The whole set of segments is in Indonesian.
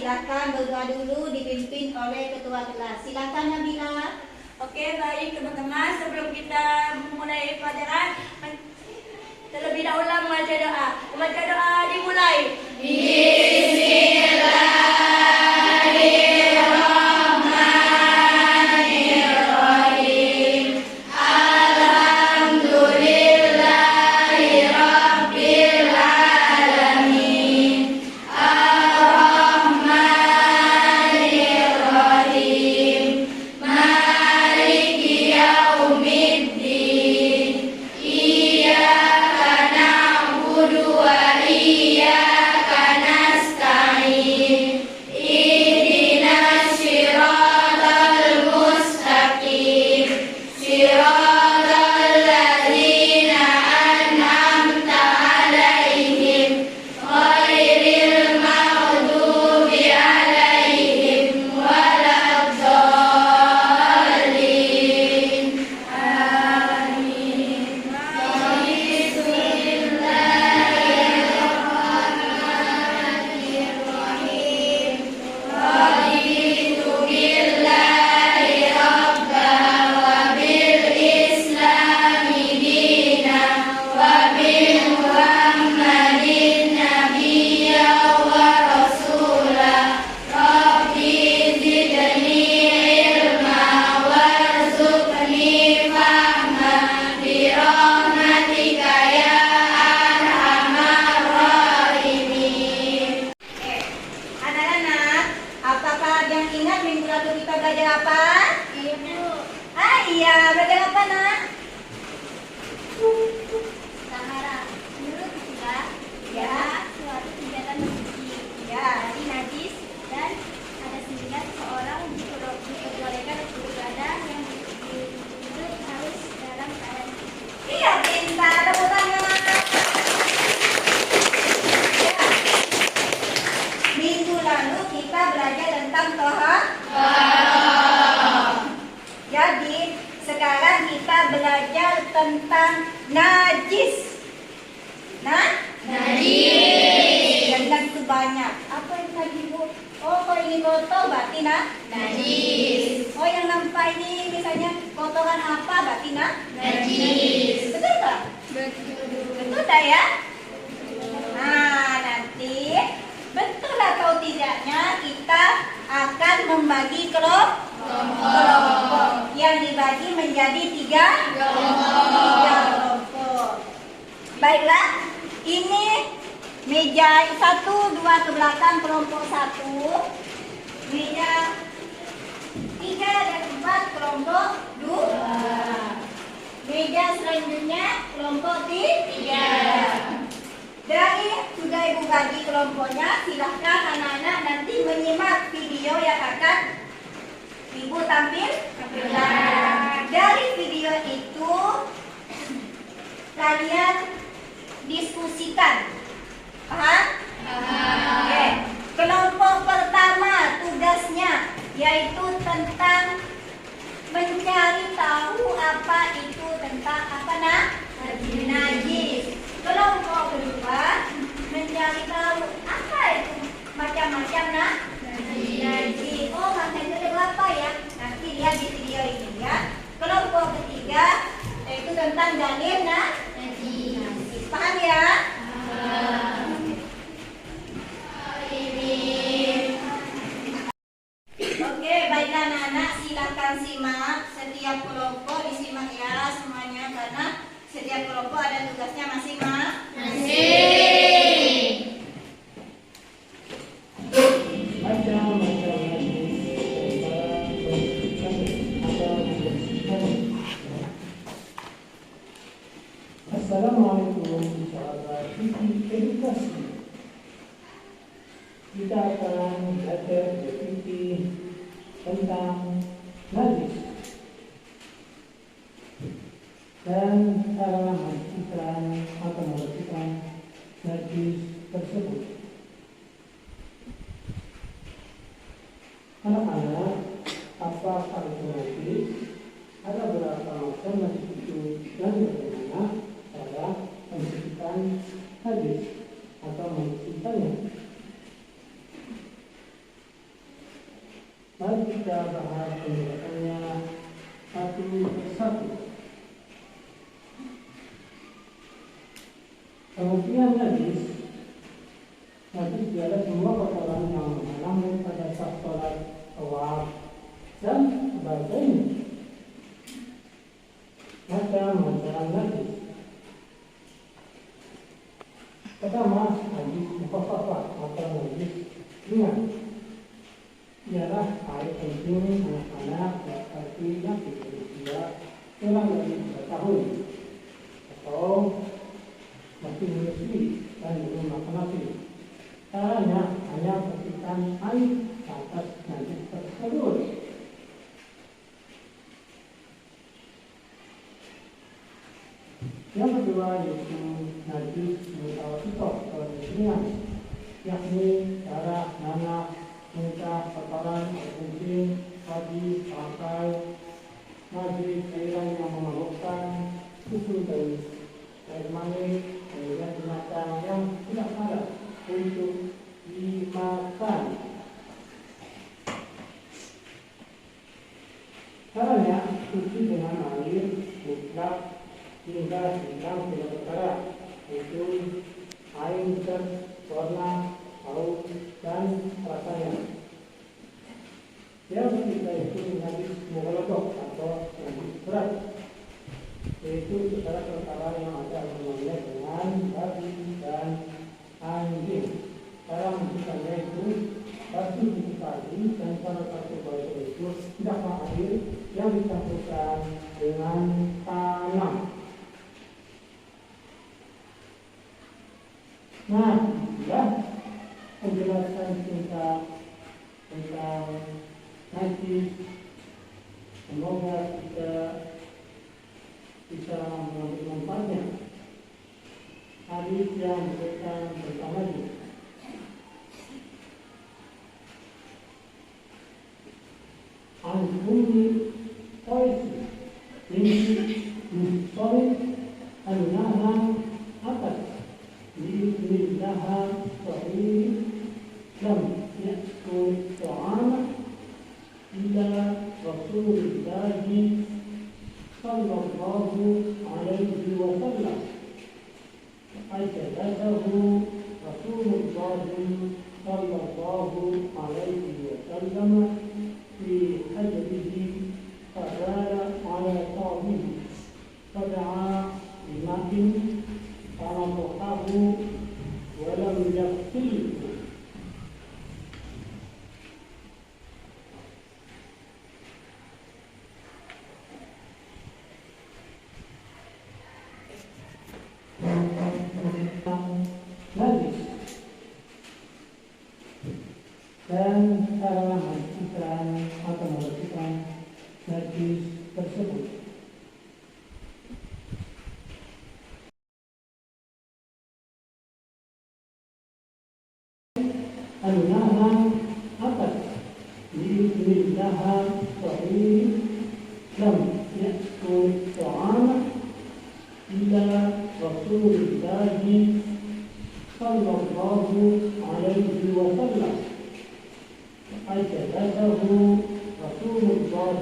silakan berdoa dulu dipimpin oleh ketua kelas. Silakan Nabila. Oke, baik teman-teman, sebelum kita memulai pelajaran, terlebih dahulu membaca doa. Membaca doa dimulai. Iya, belajar apa nak? Tahara, menurut kita, Ya. suatu kegiatan bersuci Ya. dari najis dan ada 9 seorang diperbolehkan untuk beribadah yang dituntut harus dalam keadaan suci. Iya, pintar. Tepuk tangan. Ya. Minggu lalu kita belajar tentang tohar. Jadi sekarang kita belajar tentang najis. Najis. Dan itu banyak. Apa yang tadi Bu? Oh, kalau ini kotor berarti najis. Oh, yang nampak ini misalnya kotoran apa berarti najis. Betul tak? Betul tak ya? Nah, nanti betul atau tidaknya kita akan membagi kelompok yang dibagi menjadi tiga kelompok. Baiklah, ini meja 1, 2 ke belakang kelompok 1, meja 3 dan 4 kelompok 2, meja selanjutnya kelompok 3. Dari sudah Ibu bagi kelompoknya, silahkan anak-anak nanti menyimak video yang akan Ibu tampilkan. Dari video itu kalian diskusikan. Paham? Oke. Kelompok pertama tugasnya yaitu tentang mencari tahu apa itu tentang apa najis. Kelompok kedua mencari tahu apa itu macam-macam najis. Oh, makanya ada berapa ya? Nanti lihat di video ini ya. Kelompok ketiga yaitu tentang dalil najis. Paham ya? Oke, baiklah anak-anak, silakan simak setiap kelompok, disimak ya semuanya karena setiap kelompok ada tugasnya masing-masing. Assalamualaikum sahabat edukasi. Kita akan belajar berpikir tentang najis dan cara memastikan atau membersihkan najis tersebut. Anak-anak, apa itu najis? Ada berapa macam najis itu dan bagaimana cara membersihkan najis atau membersihkannya? Mari kita bahas penjelasannya satu persatu. Kemungkinan najis adalah semua kotoran yang menghalangi pada saat sholat, tawaf, dan sebagainya. Macam-macam najis. Pertama, najis mukhafafah atau najis ringan. Ialah air kencing anak-anak laki-laki yang berusia kurang dari 3 tahun atau masih menyusui dan belum makan nasi. Caranya hanya bersihkan air atas najis tersebut. Yang kedua yaitu najis mutawasithah atau najis ringan, yakni darah, nanah, muntah, kotoran, air kencing, padi, bangkai, najis, cairan yang memabukkan, susu dan air mani, kemudian binatang yang tidak halal untuk dimakan. Caranya cuci dengan air mutlak hingga hilang tidak berkarat, yaitu air berwarna, bau, dan rasanya. Yang ketiga itu najis mughalladhah atau najis berat, yaitu segala perkara yang ada hubungannya dengan babi dan anjing. Cara mencucinya itu basuh 7 kali dan salah satu basuh itu tidaklah air yang dicampurkan dengan tanah. Nah, inilah penjelasan singkat tentang najis. Semoga kita bisa mengambil manfaatnya. Hadis yang berkaitan tentang najis. An Ummi Qais binti Mustawid annaha atat bi'idnillaha sahih lam yakul ta'ama ila Rasulillahi sallallahu alaihi wasallam. Ajalasahu Rasulullah sallallahu alaihi wasallam fi hajrihi fadala ala qawmihi fada'a bima'in fanadhahu wa lam yaghsilhu. Najis dan cara mencucikan atau membersihkan najis tersebut. Annaha atat bi'idnillaha sahih lam yakul ta'ama ila Rasulillahi sallallahu alaihi wasallam. Ajalasahu Rasulullah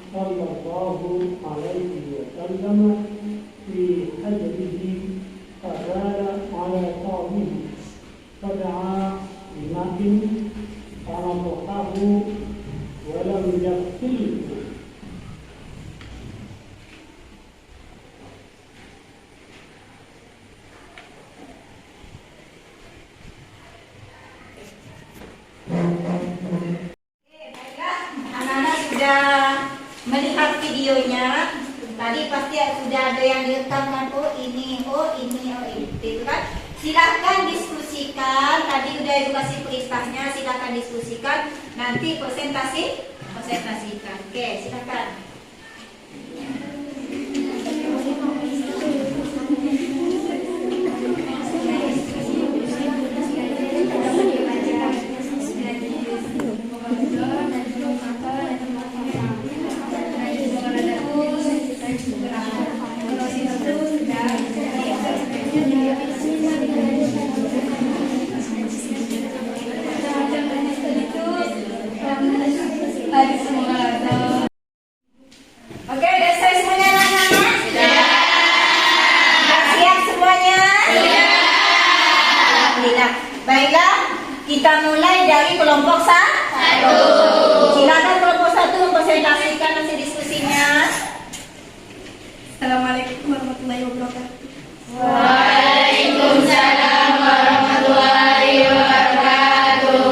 sallallahu alaihi wasallam fi hajrihi fadala ala qawmihi fada'a bima'in fanadhahu wa lam yaghsilhu. Melihat videonya tadi pasti sudah ada yang direkam kan, oh ini itu kan. Silahkan diskusikan, tadi udah edukasi perispasnya, silahkan diskusikan, nanti presentasikan. Oke, silahkan. Kelompok satu. Silakan kelompok satu mempresentasikan hasil diskusinya. Assalamualaikum warahmatullahi wabarakatuh. Waalaikumsalam warahmatullahi wabarakatuh.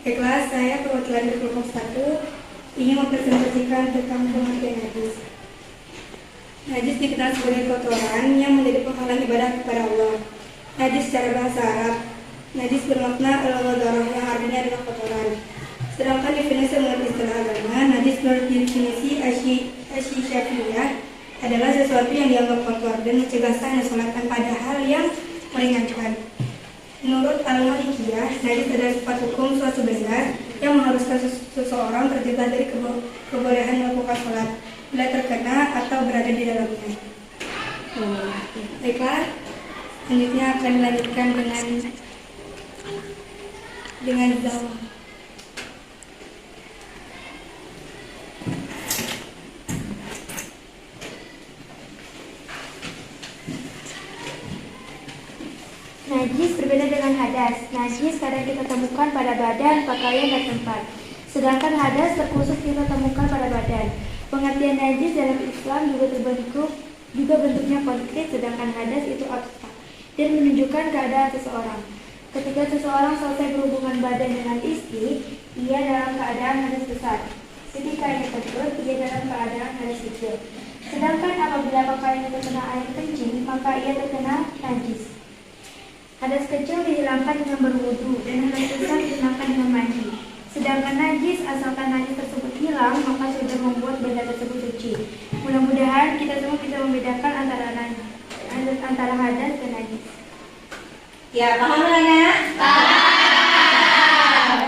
Baiklah, saya perwakilan dari kelompok 1 ingin mempresentasikan tentang pengertian najis. Najis dikenal sebagai kotoran yang menjadi penghalang ibadah kepada Allah. Najis secara bahasa Arab, najis bermakna al-ghadarah yang artinya adalah kotoran. Sedangkan definisi menurut istilah agama, najis menurut definisi Asy-Syafi'iyah adalah sesuatu yang dianggap kotor dan mencegah sah dan sholat tanpa ada hal yang meringankan. Menurut Al-Malikiyah, najis adalah sifat hukum suatu benda yang mengharuskan seseorang tercegah dari kebolehan melakukan sholat bila terkena atau berada di dalamnya. Baiklah, selanjutnya akan dilanjutkan dengan zawal. Najis berbeda dengan hadas. Najis kadang kita temukan pada badan, pakaian, dan tempat. Sedangkan hadas terkhusus kita temukan pada badan. Pengertian najis dalam Islam juga bentuknya konkret, sedangkan hadas itu abstrak dan menunjukkan keadaan seseorang. Ketika seseorang selesai berhubungan badan dengan istri, ia dalam keadaan hadas besar. Ketika ia tersebut, ia dalam keadaan hadas kecil. Sedangkan apabila pakaian terkena air kencing, maka ia terkena najis. Hadas kecil dihilangkan dengan berwudu dan hadas besar dihilangkan dengan mandi. Sedangkan najis, asalkan najis tersebut hilang, maka sudah membuat benda tersebut suci. Mudah-mudahan kita semua bisa membedakan antara hadas dan najis. Ya, paham Lana? Paham.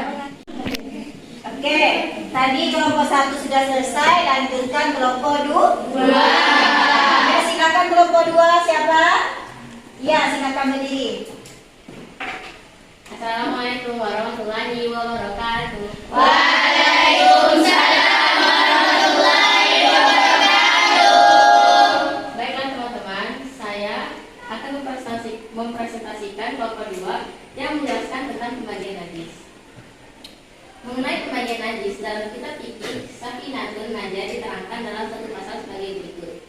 Oke, tadi kelompok 1 sudah selesai, lanjutkan kelompok 2. Ya, silakan kelompok 2 siapa? Ya, silakan berdiri. Assalamualaikum warahmatullahi wabarakatuh. Waalaikumsalam warahmatullahi wabarakatuh. Baiklah teman-teman, saya akan mempresentasikan kelompok 2 yang menjelaskan tentang pembagian najis. Mengenai pembagian najis, dalam kitab fikih Safinatun Najah diterangkan dalam satu pasal sebagai berikut.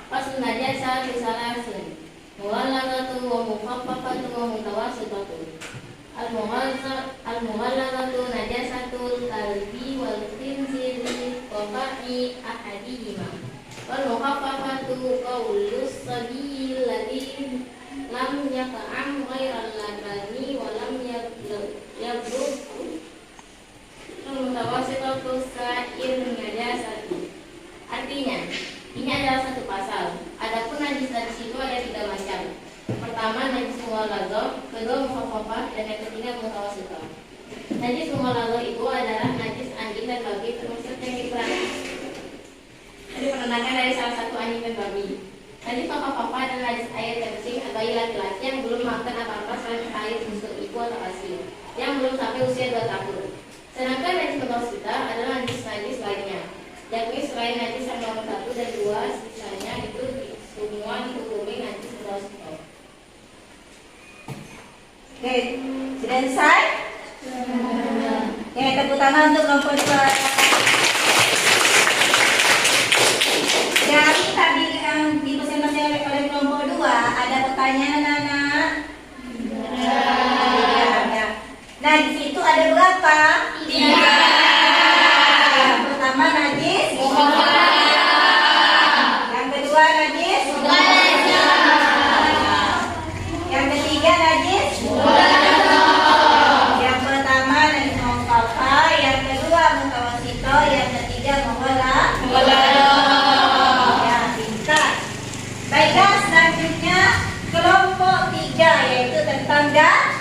Faslun najasa risalasun, mughallazatu wa mukhaffafatu wa mutawassitatu. Al-mughallazatu najasatul kalbi wal khinziri wa fa'i ahadihima. Wal mukhaffafatu qaulus sabil ladzi lam yata'am ghairal labani wa lam yablugh. Mutawassitatu sa'ir najasati. Artinya, ini adalah satu pasal. Adapun najis dari situ ada 3 macam. Pertama, najis mughallazah, kedua mukhaffafah, dan yang ketiga mutawassithah. Najis mughallazah itu adalah najis anjing dan babi termasuk yang diperanakkan dari salah satu anjing dan babi. Najis mukhaffafah adalah najis air kencing bayi laki-laki yang belum makan apa-apa selain air busuk, ibu atau ASI, yang belum sampai usia 2 tahun. Sedangkan najis mutawassithah adalah najis lainnya, yakni selain najis yang nomor 1 dan 2, sisanya itu semua dihukumi najis mutawassithah. Oke, sudah selesai? Oke, tepuk tangan untuk kelompok 2. Dari tadi yang dipresentasi oleh kelompok 2, ada pertanyaan anak-anak? Ya. Nah, di situ ada berapa? 3. Yang pertama najis yang kedua najis yang ketiga najis yang pertama najis mukhaffafah, yang kedua mutawassithah, yang ketiga mughallazah. Ya, pintar. Baiklah, selanjutnya kelompok 3 yaitu tentang najis.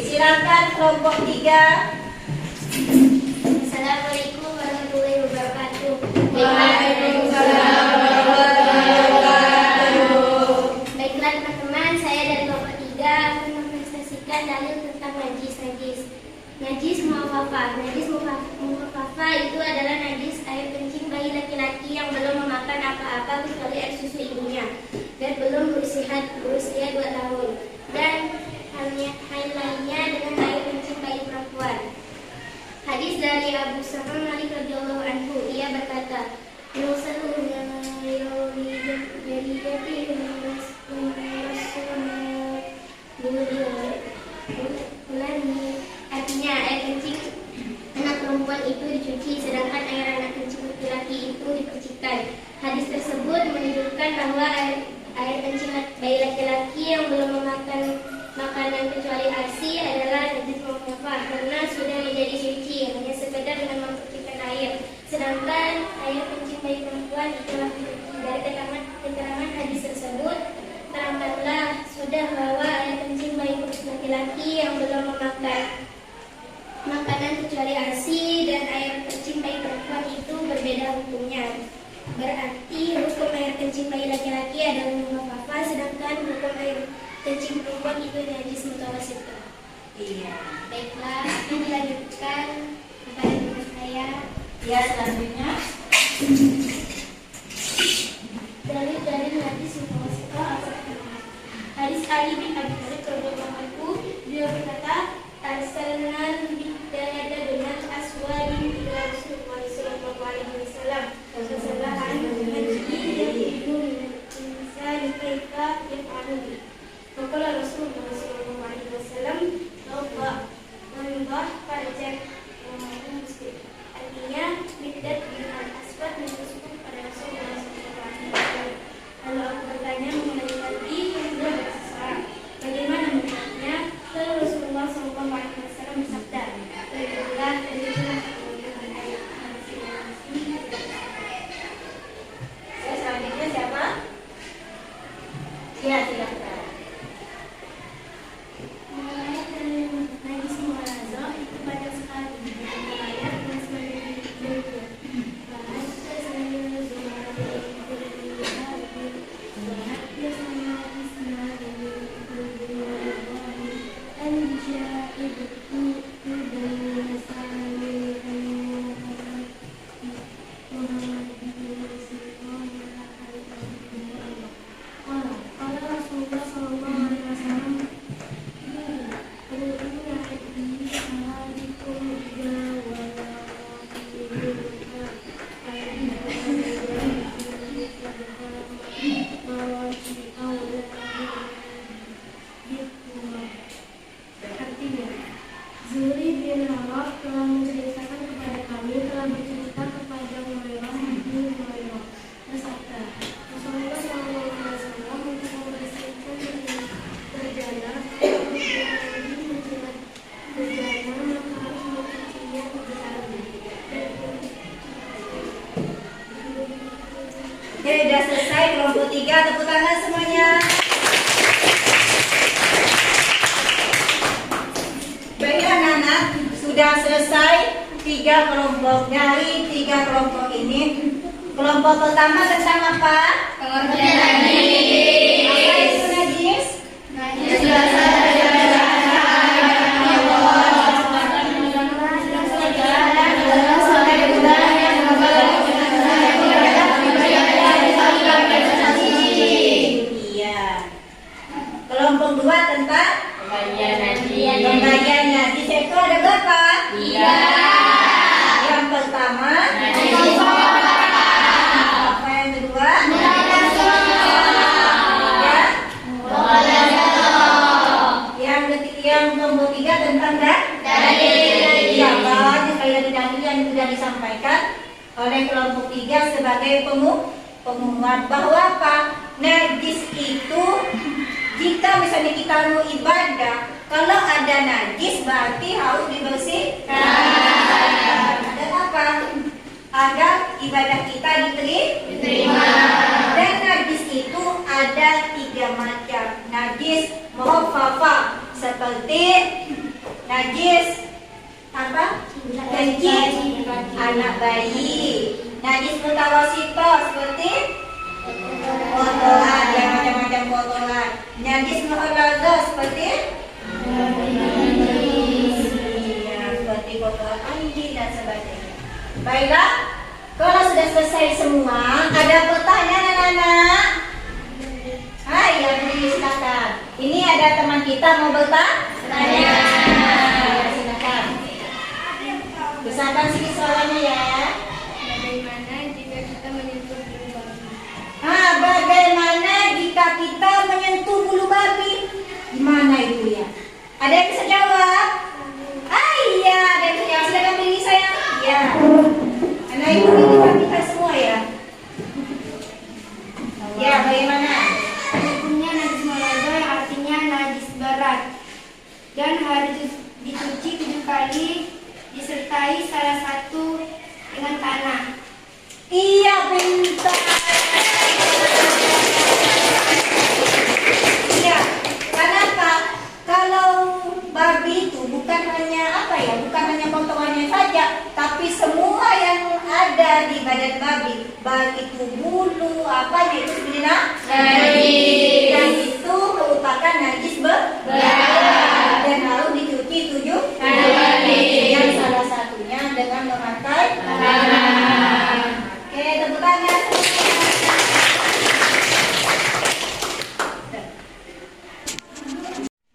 Silakan kelompok 3. Assalamualaikum warahmatullahi wabarakatuh. Waalaikumsalam warahmatullahi wabarakatuh. Baiklah teman-teman, saya dari kelompok 3 akan mempresentasikan dalil tentang najis. Najis mukhaffafah. Najis mukhaffafah itu adalah najis air kencing bayi laki-laki yang belum memakan apa-apa kecuali air susu ibunya. dan belum berusia 2 tahun. Dan hal lainnya dengan air kencing bayi perempuan. Hadis dari Abu Sa'id Malik radhiyallahu anhu, ia berkata, artinya air kencing anak perempuan itu dicuci, sedangkan air anak kencing laki-laki itu dipercikan. Hadis tersebut menunjukkan bahwa air kencing bayi laki-laki yang belum memakan makanan kecuali ASI adalah najis mukhafaf karena sudah menjadi suci, hanya sekedar dengan mempercikan air. Sedangkan air kencing bayi perempuan itulah dari keterangan hadis tersebut terangkanlah sudah bahwa air kencing bayi laki-laki yang belum memakan makanan kecuali ASI dan air kencing bayi perempuan itu berbeda hukumnya. Berarti hukum air kencing bayi laki-laki adalah mukhafaf, sedangkan hukum air kencing perempuan itu najis mutawassithah. Iya. Baiklah, akan dilanjutkan kepada teman saya. Ya, selanjutnya. Dari hadis mutawassithah atau hadis Ali bin Abi Thalib radhiyallahu anhu, beliau berkata, "Arsalna bidayada binat aswadin ila Rasulullah sallallahu alaihi wasallam. Kesalahan haji yang itu insan kaifa yaf'alu." Maka Rasulullah sallallahu alaihi wasallam Allah pajak muslim. Artinya Mikdad bin al-Aswad mengusulkan pada Rasulullah sallallahu alaihi wasallam. Lalu aku bertanya mengenai tadi yang sudah bersesat, bagaimana menurutnya? Lalu Rasulullah sallallahu alaihi wasallam bersabda, "Baiklah, terjadilah dengan ayat Selanjutnya siapa? Ya, silakan. najis mughallazah itu banyak sekali di dalam ayat dan sebagainya. Artinya, Zuhri bin Harrah telah menceritakan kepada kami, telah bercerita kepada Hurairah bin Hurairah bersabda, Rasulullah SAW untuk membersihkan berjana, maka harus mencucinya 3 kali. Oke, sudah selesai kelompok 3, tepuk tangan semuanya. Baiklah anak-anak, sudah selesai 3 kelompok. Dari 3 kelompok ini, kelompok pertama tentang apa? Pengertian najis. Apa itu najis? Iya. Kelompok 2 tentang Pembagian najis. pembagian najis itu ada berapa? 3. Yang pertama, Najis. apa yang kedua? Ya. Yang ketiga, yang kelompok 3 tentang Daging. Iya kan, sekali lagi tadi yang sudah disampaikan oleh kelompok 3 sebagai pengumuman bahwa apa? Najis itu jika misalnya kita mau ibadah, kalau ada najis berarti harus dibersihkan. Dan apa? Agar ibadah kita diterima. Dan najis itu ada 3 macam. Najis mukhafaf seperti najis apa? Kencing anak bayi. Najis mutawassithah seperti kotoran, ya macam-macam kotoran. Najis mughallazah seperti ya, seperti kotoran anjing dan sebagainya. Baiklah, kalau sudah selesai semua, ada pertanyaan anak-anak? Hai, ya Budi, silakan. Ini ada teman kita mau bertanya. Ya, silakan. Besarkan sedikit suaranya ya. Bagaimana jika kita menyentuh bulu babi? Bagaimana jika kita menyentuh bulu babi? Gimana itu ya? Ada yang bisa jawab? Iya, ada yang bisa jawab. Silakan pilih saya. Ya. Anak ibu ini kita semua ya. Ya, bagaimana? Hukumnya najis molado yang artinya najis berat dan harus dicuci 7 kali disertai salah satu dengan tanah. Iya, pintar. Iya, kenapa? Kalau babi itu bukan hanya bukan hanya potongannya saja, tapi semua yang ada di badan babi, baik itu bulu, itu sebenarnya najis. Dan itu merupakan najis berat dan harus dicuci 7 kali. Yang salah satunya dengan memakai tanah. Oke, tepuk tangan.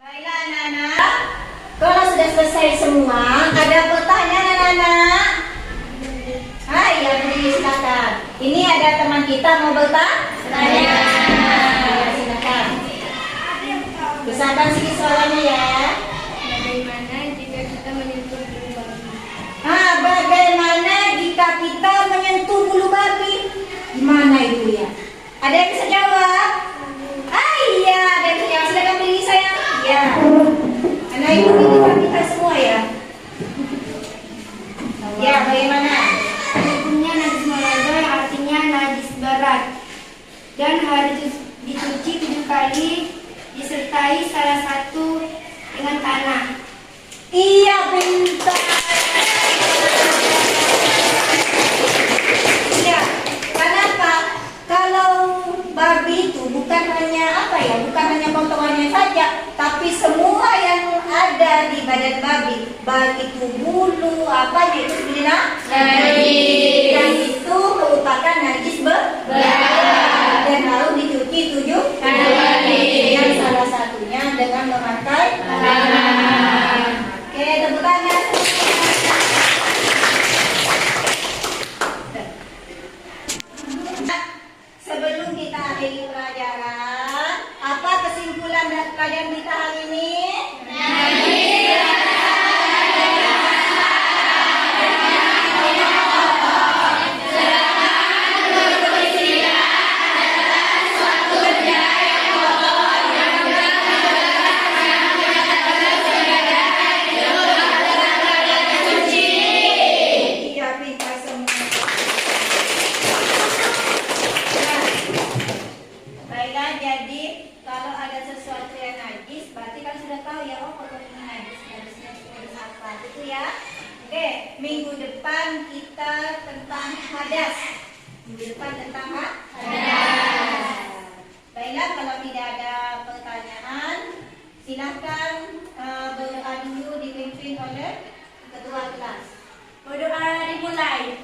Baiklah anak-anak, kalau sudah selesai semua, ada pertanyaan anak-anak? Hai, ya Budi, silakan. Ini ada teman kita mau bertanya. Ya, silakan. Besarkan sedikit suaranya ya. Bagaimana jika kita menyentuh bulu babi? Bagaimana jika kita menyentuh bulu babi? Gimana itu ya? Ada yang bisa jawab? Iya, ada yang bisa jawab. Silakan pilih saya. Ya. Anak ibu ini kita semua ya. Ya, bagaimana? Hukumnya najis molado yang artinya najis berat dan harus dicuci 7 kali disertai salah satu dengan tanah. Iya, pintar. Iya, kenapa? Kalau babi itu bukan hanya bukan hanya potongannya saja, tapi semua yang ada di badan babi, baik itu bulu, itu sebenarnya najis. Dan itu merupakan najis berat dan harus dicuci 7 kali. Yang salah satunya dengan memakai tanah. Oke, tepuk tangan. Sebelum kita akhiri pelajaran, apa kesimpulan dari pelajaran kita hari ini? Iya, pintar semua. Baiklah, jadi kalau ada sesuatu yang najis, berarti kan sudah tahu ya, kotor ini najis, najisnya seperti apa, gitu ya. Oke, minggu depan kita tentang hadas. Minggu depan tentang hadas. Baiklah, kalau tidak ada pertanyaan, silakan berdoa dulu dipimpin oleh ketua kelas. Berdoa dimulai.